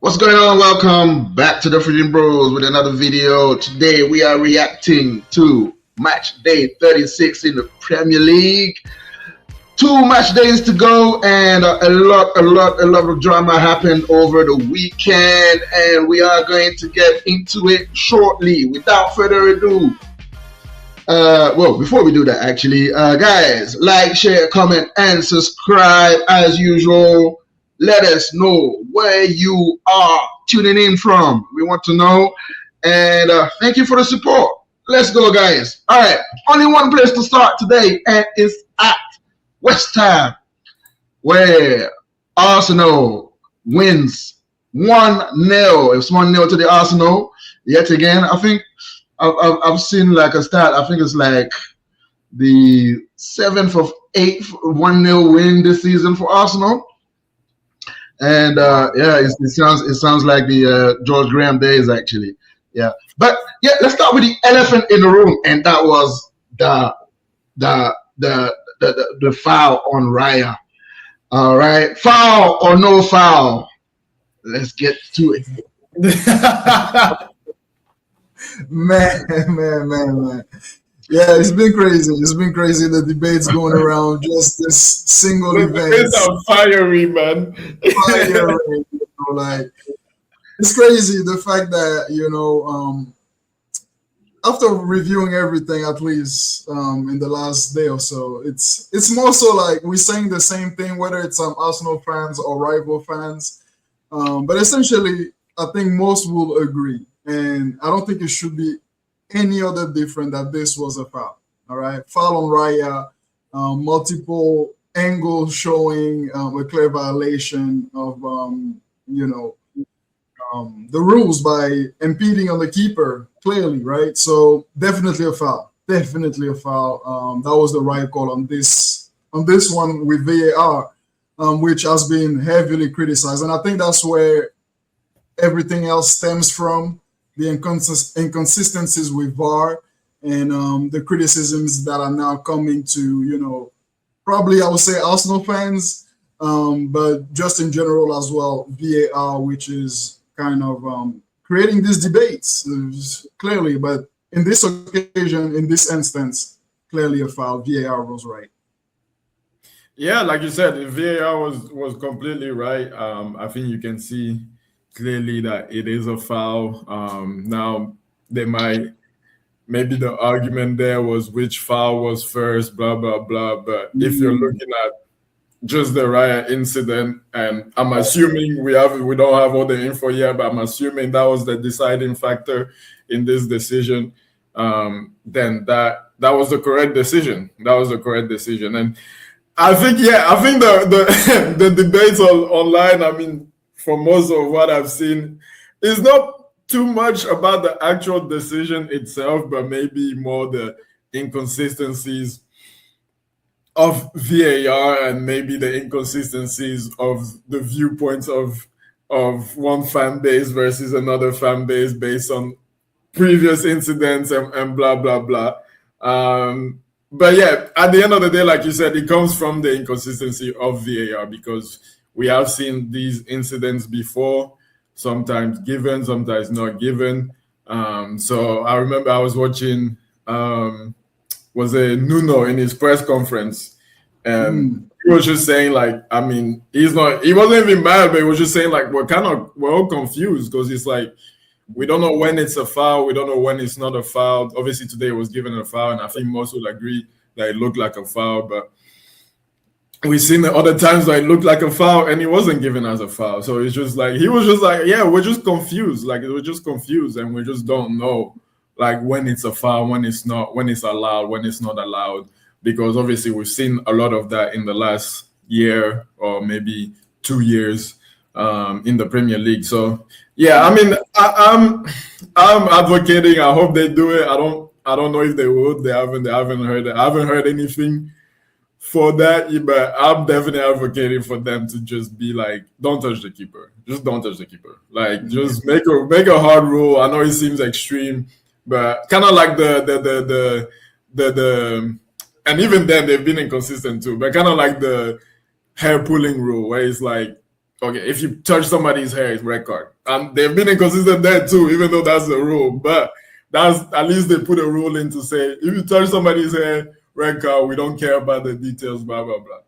What's going on? Welcome back to the Freedom Bros with another video. Today we are reacting to match day 36 in the Premier League. 2 match days to go, and a lot of drama happened over the weekend, and we are going to get into it shortly. Without further ado, before we do that, actually, guys, like, share, comment, and subscribe as usual. Let us know where you are tuning in from. We want to know, and thank you for the support. Let's go, guys. All right, only one place to start today, and it's at West Ham, where Arsenal wins 1-0. It's 1-0 to the Arsenal yet again. I think I've seen like a stat. I think it's like the 7th of 8th 1-0 win this season for Arsenal. And it sounds like the George Graham days, actually. Yeah, but yeah, let's start with the elephant in the room, and that was the foul on Raya. All right, foul or no foul? Let's get to it. Man. Yeah, it's been crazy. The debates going around, just this single event. It's fiery, man. Fiery, like it's crazy. The fact that after reviewing everything, at least in the last day or so, it's more so like we're saying the same thing, whether it's Arsenal fans or rival fans. But essentially, I think most will agree, and I don't think it should be any other different that this was a foul. All right, foul on Raya, multiple angles showing a clear violation of the rules by impeding on the keeper clearly, right? So definitely a foul. That was the right call on this one with VAR, which has been heavily criticized, and I think that's where everything else stems from. The inconsistencies with VAR and the criticisms that are now coming to, probably I would say Arsenal fans, but just in general as well, VAR, which is kind of creating these debates clearly. But in this occasion, in this instance, clearly a foul. VAR was right. Yeah, like you said, VAR was completely right. I think you can see clearly that it is a foul. Now maybe the argument there was which foul was first, blah blah blah. But if you're looking at just the Raya incident, and I'm assuming we don't have all the info yet, but I'm assuming that was the deciding factor in this decision, then that was the correct decision. And I think the the debates online, I mean, for most of what I've seen, it's not too much about the actual decision itself, but maybe more the inconsistencies of VAR and maybe the inconsistencies of the viewpoints of one fan base versus another fan base based on previous incidents and blah, blah, blah. But yeah, at the end of the day, like you said, it comes from the inconsistency of VAR, because we have seen these incidents before, sometimes given, sometimes not given. So I remember I was watching, was it Nuno in his press conference, and he was just saying, like, I mean, he wasn't even mad, but he was just saying, like, we're all confused, because it's like, we don't know when it's a foul, we don't know when it's not a foul. Obviously today it was given a foul, and I think most will agree that it looked like a foul, but we've seen the other times that it looked like a foul and it wasn't given as a foul. So it's just like, he was just like, yeah, we're just confused. Like, we're just confused, and we just don't know, like, when it's a foul, when it's not, when it's allowed, when it's not allowed. Because obviously we've seen a lot of that in the last year or maybe 2 years in the Premier League. So yeah, I mean, I'm advocating. I hope they do it. I don't know if they would. I haven't heard anything for that, but I'm definitely advocating for them to just be like, don't touch the keeper. Just don't touch the keeper. Like, just make a hard rule. I know it seems extreme, but kind of like the and even then they've been inconsistent too, but kind of like the hair pulling rule, where it's like, okay, if you touch somebody's hair, it's red card. And they've been inconsistent there too, even though that's the rule. But that's at least they put a rule in to say if you touch somebody's hair, red card. We don't care about the details, blah blah blah.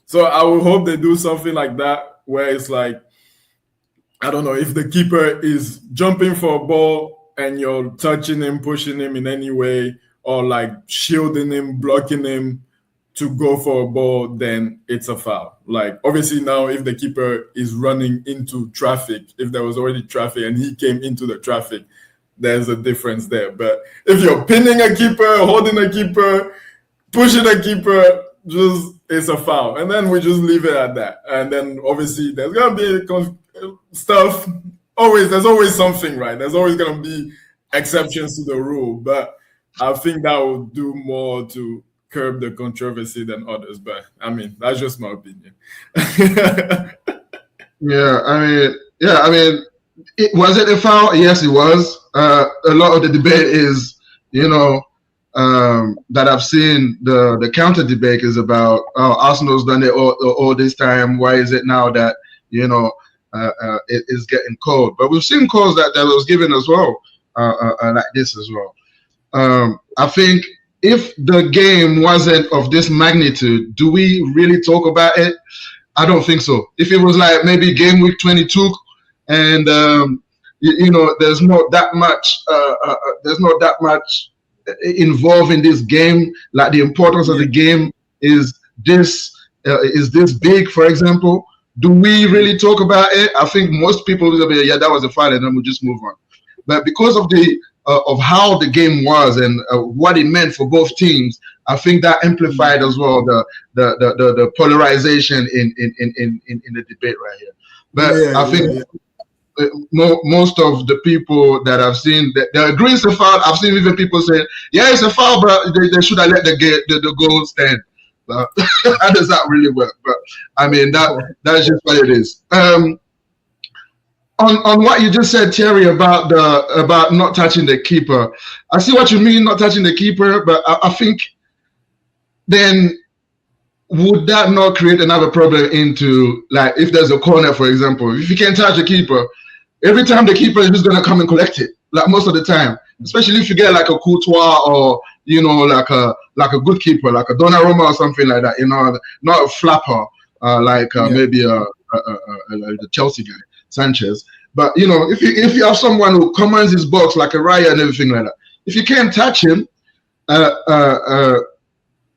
So I would hope they do something like that where it's like, I don't know, if the keeper is jumping for a ball and you're touching him, pushing him in any way, or like shielding him, blocking him to go for a ball, then it's a foul. Like, obviously now if the keeper is running into traffic, if there was already traffic and he came into the traffic, there's a difference there. But if you're pinning a keeper, holding a keeper, pushing a keeper, just it's a foul. And then we just leave it at that. And then obviously there's going to be stuff. There's always something, right? There's always going to be exceptions to the rule. But I think that will do more to curb the controversy than others. But I mean, that's just my opinion. Was it a foul? Yes, it was. A lot of the debate is, that I've seen the counter debate is about Arsenal's done it all this time. Why is it now that it is getting called? But we've seen calls that was given as well, like this as well. I think if the game wasn't of this magnitude, do we really talk about it? I don't think so. If it was like maybe game week 22, and there's not that much involved in this game, like the importance of the game is this big, for example, do we really talk about it? I think most people will be, that was a foul, and then we'll just move on. But because of the of how the game was and what it meant for both teams, I think that amplified as well the polarization in the debate right here. But I think most of the people that I've seen that agree it's a foul. I've seen even people say, yeah, it's a foul, but they should have let the goal stand. How does that really work? But I mean, that's just what it is. On what you just said, Thierry, about not touching the keeper, I see what you mean, not touching the keeper, but I think then would that not create another problem into, like, if there's a corner, for example, if you can't touch the keeper, every time the keeper is just gonna come and collect it, like most of the time, especially if you get like a Courtois or like a good keeper, like a Donnarumma or something like that, not a flapper, maybe the Chelsea guy, Sanchez. But if you have someone who commands his box like a Raya and everything like that, if you can't touch him,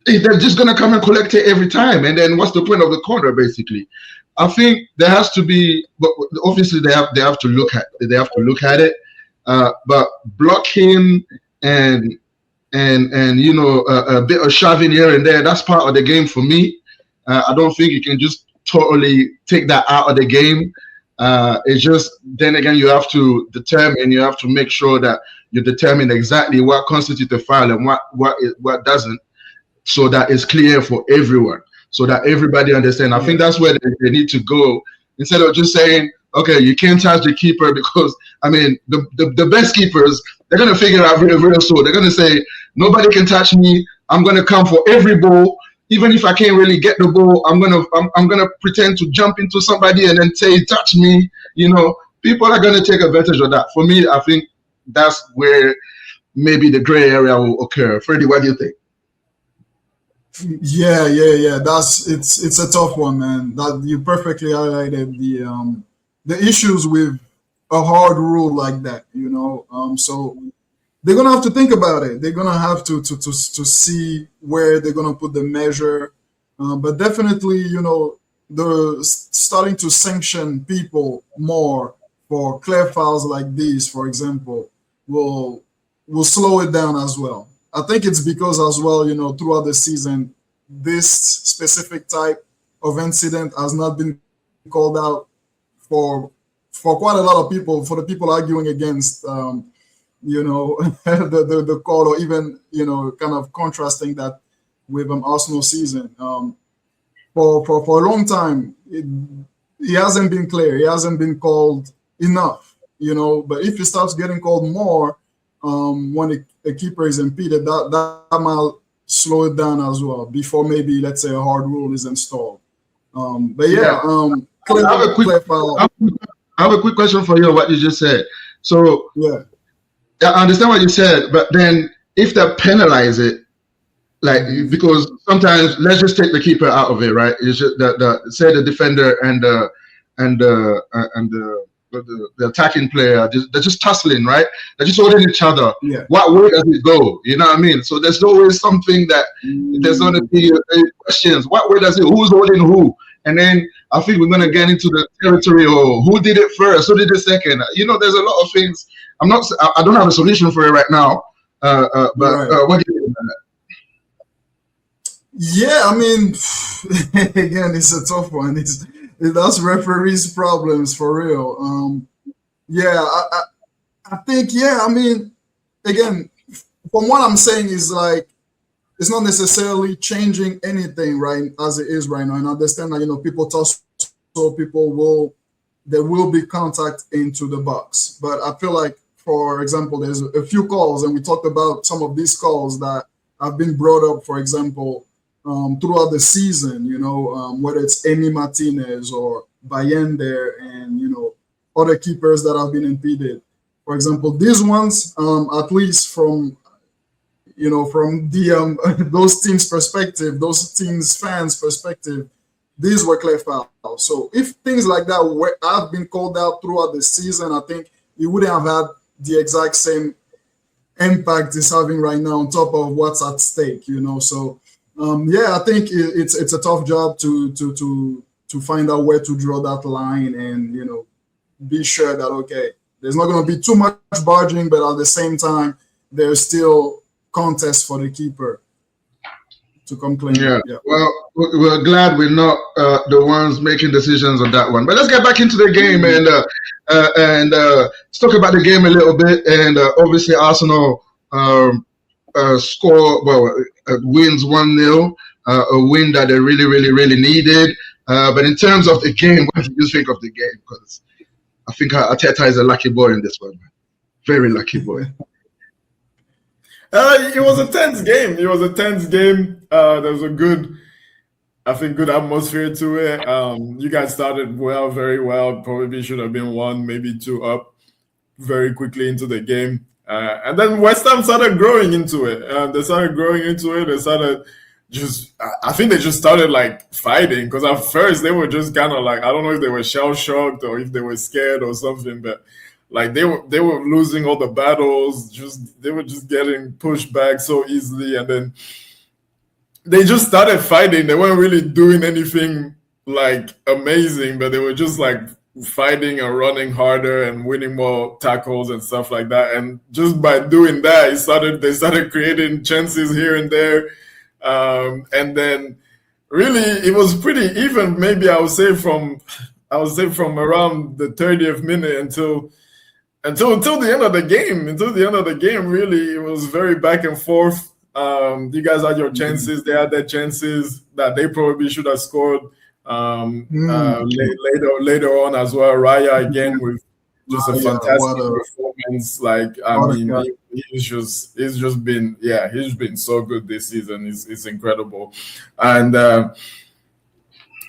they're just gonna come and collect it every time. And then what's the point of the corner, basically? I think there has to be, but obviously they have to look at it. But blocking and a bit of shoving here and there, that's part of the game for me. I don't think you can just totally take that out of the game. It's just, then again, you have to make sure that you determine exactly what constitutes a foul and what doesn't, so that it's clear for everyone, so that everybody understands. I think that's where they need to go, instead of just saying, okay, you can't touch the keeper, because I mean the best keepers, they're gonna figure out real soon. They're gonna say, nobody can touch me. I'm gonna come for every ball, even if I can't really get the ball. I'm gonna pretend to jump into somebody and then say, touch me. People are gonna take advantage of that. For me, I think that's where maybe the gray area will occur. Freddie, what do you think? Yeah. It's a tough one, man. That you perfectly highlighted the issues with a hard rule like that. So they're gonna have to think about it. They're gonna have to see where they're gonna put the measure. But definitely, they're starting to sanction people more for clear fouls like these, for example, will slow it down as well. I think it's because as well, throughout the season, this specific type of incident has not been called out for quite a lot of people, for the people arguing against, the call, or even, kind of contrasting that with Arsenal season. For a long time, he hasn't been clear. He hasn't been called enough, but if he starts getting called more, when a keeper is impeded, that might slow it down as well before maybe, let's say, a hard rule is installed. Clear clear foul. I have a quick question for you. What you just said. So Yeah. I understand what you said, but then if they penalize it, like because sometimes let's just take the keeper out of it, right? It's just say the defender and the attacking player, they're just tussling, right? They're just holding each other. Yeah. What way does it go? You know what I mean? So there's always something that there's going to be questions. What way does it? Who's holding who? And then I think we're going to get into the territory of who did it first, who did it second. You know, there's a lot of things. I don't have a solution for it right now. But what do you think about that? Yeah, I mean, again, it's a tough one. That's referees' problems for real. Yeah, I think, yeah, I mean, again, from what I'm saying is like, it's not necessarily changing anything right as it is right now. And I understand that, you know, people toss, so there will be contact into the box. But I feel like, for example, there's a few calls, and we talked about some of these calls that have been brought up, for example, throughout the season, you know, whether it's Emi Martinez or Bayende and, you know, other keepers that have been impeded. For example, these ones, at least from, you know, from the those teams' perspective, those teams' fans' perspective, these were clear fouls. So if things like that have been called out throughout the season, I think you wouldn't have had the exact same impact it's having right now on top of what's at stake, you know. So yeah, I think it's a tough job to find out where to draw that line and, you know, be sure that, okay, there's not going to be too much barging, but at the same time, there's still contest for the keeper to come clean. Yeah. Well, we're glad we're not the ones making decisions on that one. But let's get back into the game and let's talk about the game a little bit. And obviously, Arsenal wins 1-0, a win that they really, really, really needed. But in terms of the game, what do you think of the game? Because I think Arteta is a lucky boy in this one. Very lucky boy. It was a tense game. There was a good atmosphere to it. You guys started very well. Probably should have been 1, maybe 2 up very quickly into the game. And then West Ham started growing into it. They started I think they just started like fighting, because at first they were just kind of like, I don't know if they were shell shocked or if they were scared or something, but like they were losing all the battles. They were just getting pushed back so easily, and then they just started fighting. They weren't really doing anything like amazing, but they were just like fighting and running harder and winning more tackles and stuff like that. And just by doing that, they started creating chances here and there. And then really it was pretty even. Maybe I would say from around the 30th minute until the end of the game. Until the end of the game, really, it was very back and forth. You guys had your chances. They had their chances that they probably should have scored later on as well. Raya again with just a fantastic performance. Like, I mean, he's just been so good this season. It's incredible. And the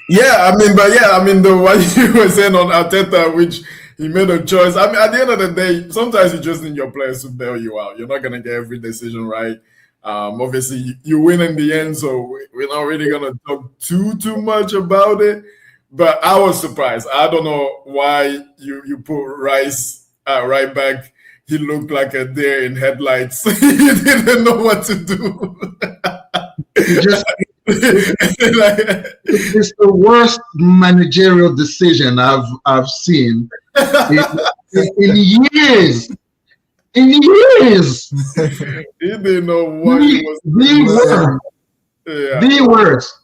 what you were saying on Arteta, which he made a choice. I mean, at the end of the day, sometimes you just need your players to bail you out. You're not gonna get every decision right. Obviously, you win in the end, so we're not really gonna talk too much about it. But I was surprised. I don't know why you put Rice right back. He looked like a deer in headlights. He didn't know what to do. It's the worst managerial decision I've seen in years. In years. He didn't know what he was doing. The worst.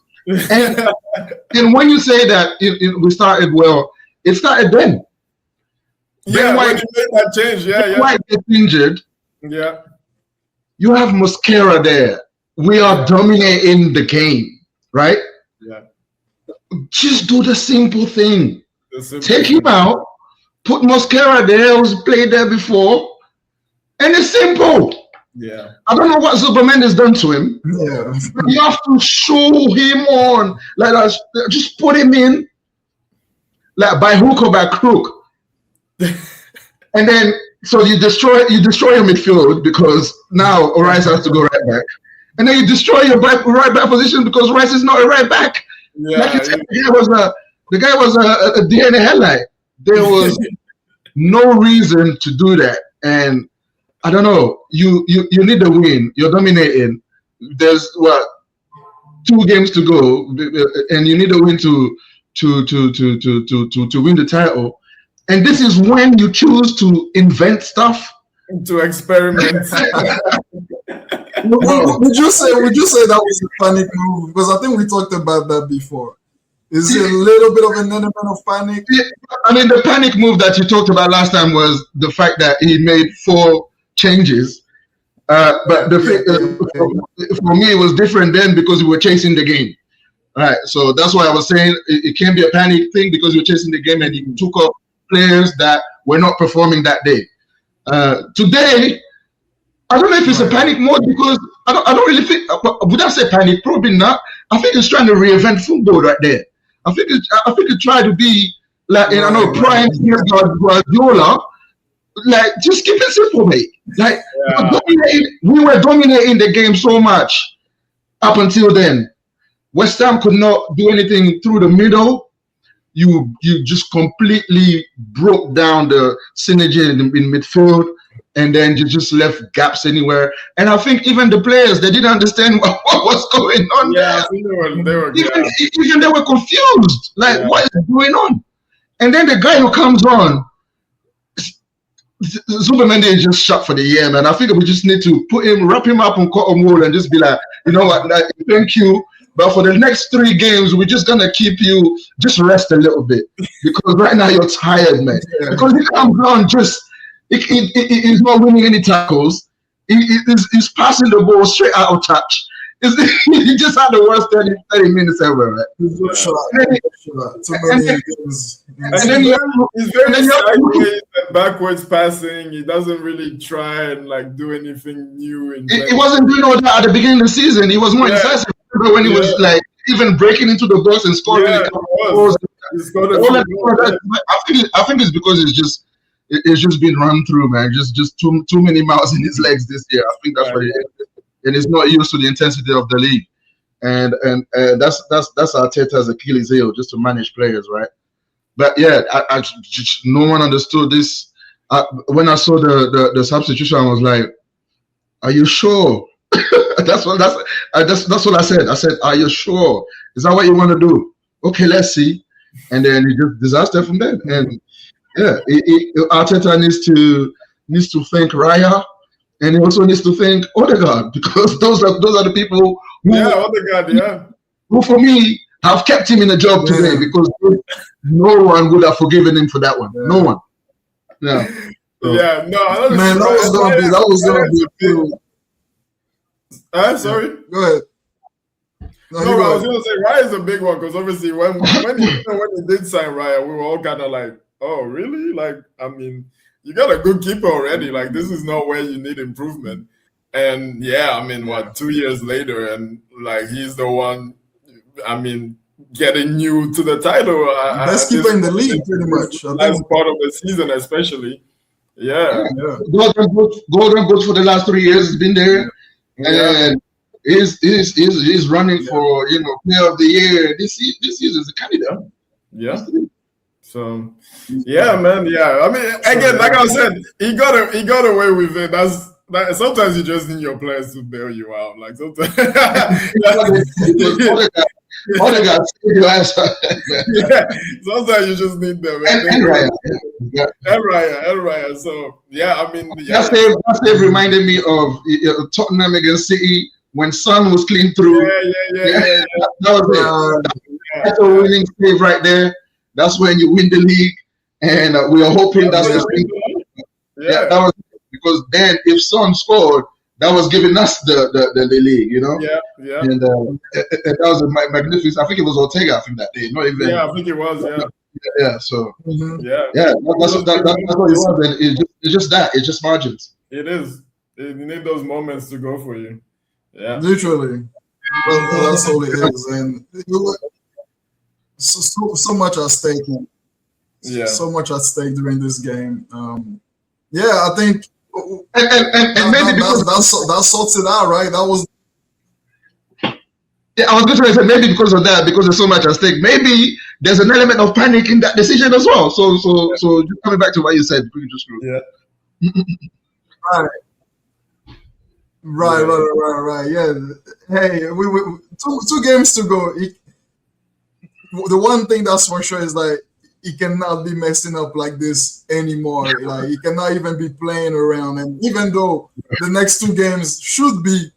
And when you say that we started well, it started then. Yeah, when you made that change, White gets injured. Yeah. You have Mosquera there. We are dominating the game, right? Yeah. Just do the simple thing. Take him out, put Mosquera there, who's played there before, and it's simple. Yeah. I don't know what Superman has done to him. Yeah. You have to show him on. Like, just put him in. like by hook or by crook. And then so you destroy your midfield because now Rice has to go right back. And then you destroy your right back position because Rice is not a right back. Yeah, like you said, the guy was a deer in the headlight. There was no reason to do that. And I don't know. You need the win. You're dominating. There's 2 games to go, and you need a win to win the title. And this is when you choose to invent stuff, to experiment. Would you say that was a panic move? Because I think we talked about that before. Is it a little bit of an element of panic? I mean, the panic move that you talked about last time was the fact that he made 4 changes. But for me, it was different then because we were chasing the game. All right, so that's why I was saying it can't be a panic thing because you're chasing the game and he took up players that were not performing that day. Today, I don't know if it's a panic mode because I don't really think. Would I say panic? Probably not. I think it's trying to reinvent football right there. I think it tried to be like prime Guardiola. Like just keep it simple, mate. Like we were dominating the game so much up until then. West Ham could not do anything through the middle. You just completely broke down the synergy in midfield, and then you just left gaps anywhere. And I think even the players, they didn't understand what was going on. Yeah, I think they were even they were confused. Like, what is going on? And then the guy who comes on, Zubimendi is just shot for the year, man. I think we just need to wrap him up on cotton wool and just be like, you know what, like, thank you. But for the next 3 games, we're just gonna keep you just rest a little bit because right now you're tired, man. Yeah. Because he comes on he's not winning any tackles. He's passing the ball straight out of touch. He just had the worst 30 minutes ever, right? And then he's very sideways and backwards passing. He doesn't really try and like do anything new. He wasn't doing all that at the beginning of the season. He was more incisive. When he was like even breaking into the box and scoring. I think it's because it's just been run through, man. Just too many miles in his legs this year. I think that's what it is. And he's not used to the intensity of the league. And that's Arteta's Achilles heel, just to manage players, right? But yeah, I just, no one understood this. When I saw the substitution, I was like, "Are you sure?" That's what I said. I said, "Are you sure? Is that what you want to do?" Okay, let's see. And then it just disaster from there. And yeah, Arteta needs to thank Raya, and he also needs to thank Odegaard because those are the people who for me have kept him in the job today because no one would have forgiven him for that one. Yeah. No one. Yeah. So, yeah. No. Man, that was gonna be. Sorry. Go ahead. No, I was gonna say Raya is a big one because obviously when he did sign Raya, we were all kind of like, oh really? Like, I mean, you got a good keeper already. Like, this is not where you need improvement. And yeah, I mean, 2 years later, and like he's the one. I mean, getting you to the title. Best keeper in the league, pretty much. Last part of the season, especially. Yeah. Golden Boot for the last 3 years has been there. And he's running for player of the year this season as a candidate. Yeah. So man. Yeah. I mean, again, like I said, he got away with it. That sometimes you just need your players to bail you out. Like sometimes. Odegaard, sometimes you just need them. And Raya. So yeah, I mean, that save reminded me of Tottenham against City when Son was clean through. Yeah. That was it. That's a winning save right there. That's when you win the league, and we are hoping that's the thing. Yeah, that was because then if Son scored, that was giving us the league, Yeah. And that was a magnificent. I think it was Ortega. I think that day, not even. Yeah, I think it was. Yeah. Yeah. So. Yeah. That's what you want. It's just that. It's just margins. It is. You need those moments to go for you. Yeah. Literally. That's all it is, and so much at stake. Yeah. So much at stake during this game. I think And maybe because that sorts it out, right? That was I was going to say maybe because of that, because there's so much at stake. Maybe there's an element of panic in that decision as well. So just coming back to what you said, Yeah. Right. Yeah. Hey, we two games to go. The one thing that's for sure is like he cannot be messing up like this anymore. Like he cannot even be playing around. And even though the next two games should be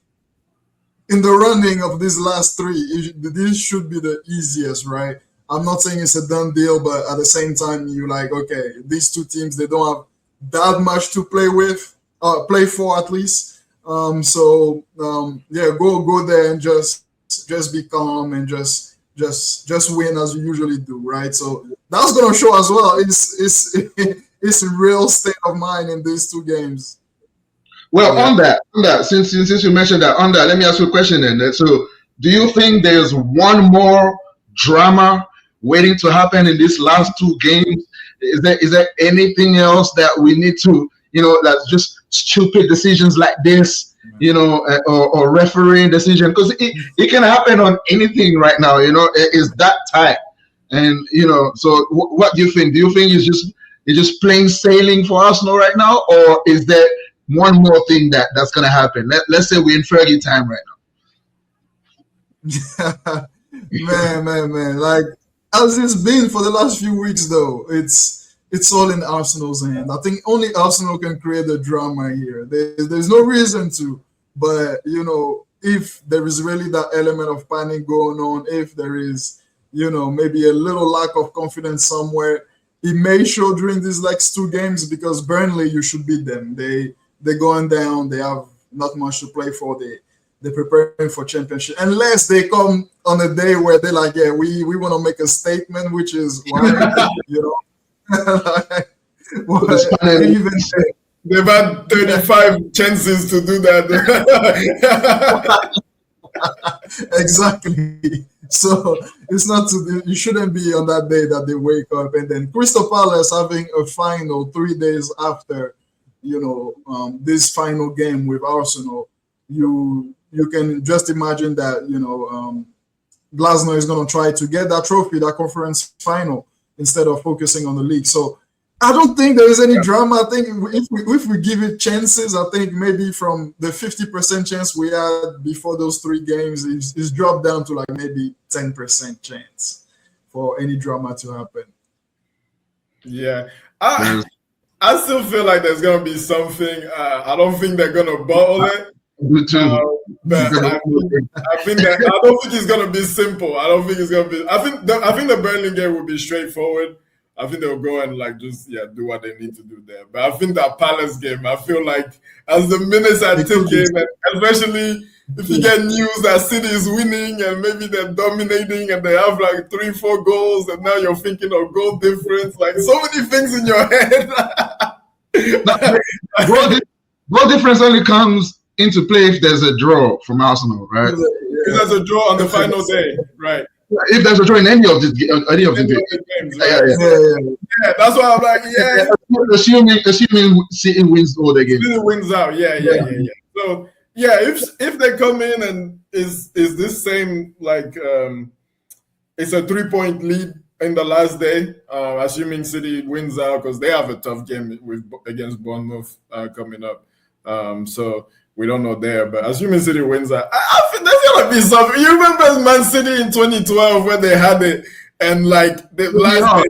in the running of these last three, this should be the easiest, right? I'm not saying it's a done deal, but at the same time, you're like, okay, these two teams, they don't have that much to play for at least. Go there and just be calm and just win as you usually do, right? So that's gonna show as well. It's a real state of mind in these two games. Well, on that, since you mentioned that, on that, let me ask you a question then. So, do you think there's one more drama waiting to happen in these last two games? Is there anything else that we need to, that's just stupid decisions like this, or refereeing decision? Because it can happen on anything right now, it's that tight. And, so what do you think? Do you think it's just plain sailing for Arsenal right now? Or is there one more thing that's going to happen? Let's say we're in Fergie time right now. man. Like, as it's been for the last few weeks, though, it's all in Arsenal's hand. I think only Arsenal can create the drama here. There's no reason to. But, if there is really that element of panic going on, if there is, maybe a little lack of confidence somewhere, it may show during these next two games, because Burnley, you should beat them. They're going down. They have not much to play for. They're preparing for championship. Unless they come on a day where they're like, yeah, we want to make a statement, which is why, even they've had 35 chances to do that. Exactly. So it's not you shouldn't be on that day that they wake up. And then Crystal Palace having a final 3 days after, this final game with Arsenal. You can just imagine that, Glasner is going to try to get that trophy, that conference final, instead of focusing on the league. So I don't think there is any drama. I think if we give it chances, I think maybe from the 50% chance we had before those 3 games, it's dropped down to like maybe 10% chance for any drama to happen. Yeah. I still feel like there's going to be something. I don't think they're going to bottle it. But I don't think it's going to be simple. I don't think it's going to be. I think the Burnley game will be straightforward. I think they'll go and do what they need to do there. But I think that Palace game, I feel like as the minutes are ticking, and especially if you get news that City is winning and maybe they're dominating and they have like 3-4 goals, and now you're thinking of goal difference, like so many things in your head. Goal difference only comes into play if there's a draw from Arsenal, right? If there's a draw on the final day, right? If there's a draw in any of the games, right? Yeah, that's why I'm like, assuming City wins all the games. City wins out, yeah. So if they come in and is this same it's a 3-point lead in the last day, assuming City wins out, because they have a tough game against Bournemouth coming up. So we don't know there, but assuming City wins out, I think there's gonna be something. You remember Man City in 2012 when they had it, and like the last day,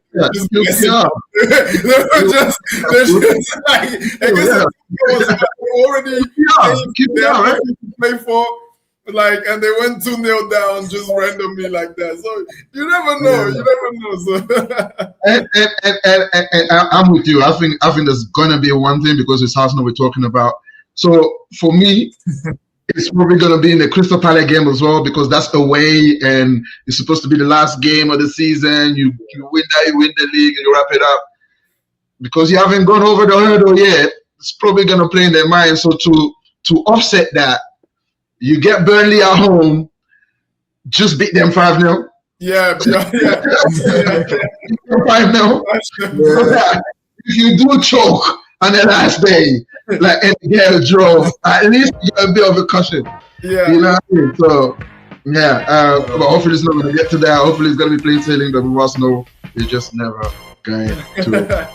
already play for. And they went 2-0 down just randomly like that. So you never know. And I'm with you. I think there's gonna be one thing, because it's Arsenal we're talking about. So for me, it's probably gonna be in the Crystal Palace game as well, because that's away and it's supposed to be the last game of the season. You win that, you win the league, and you wrap it up. Because you haven't gone over the hurdle yet, it's probably gonna play in their mind. So to offset that, you get Burnley at home, just beat them 5-0. Yeah. Right now, if you do choke on the last day, like any girl drove, at least you get a bit of a cushion. Yeah. You know what I mean? So, yeah. But hopefully it's not going to get to that. Hopefully it's going to be plain sailing, but with Arsenal, it's just never going to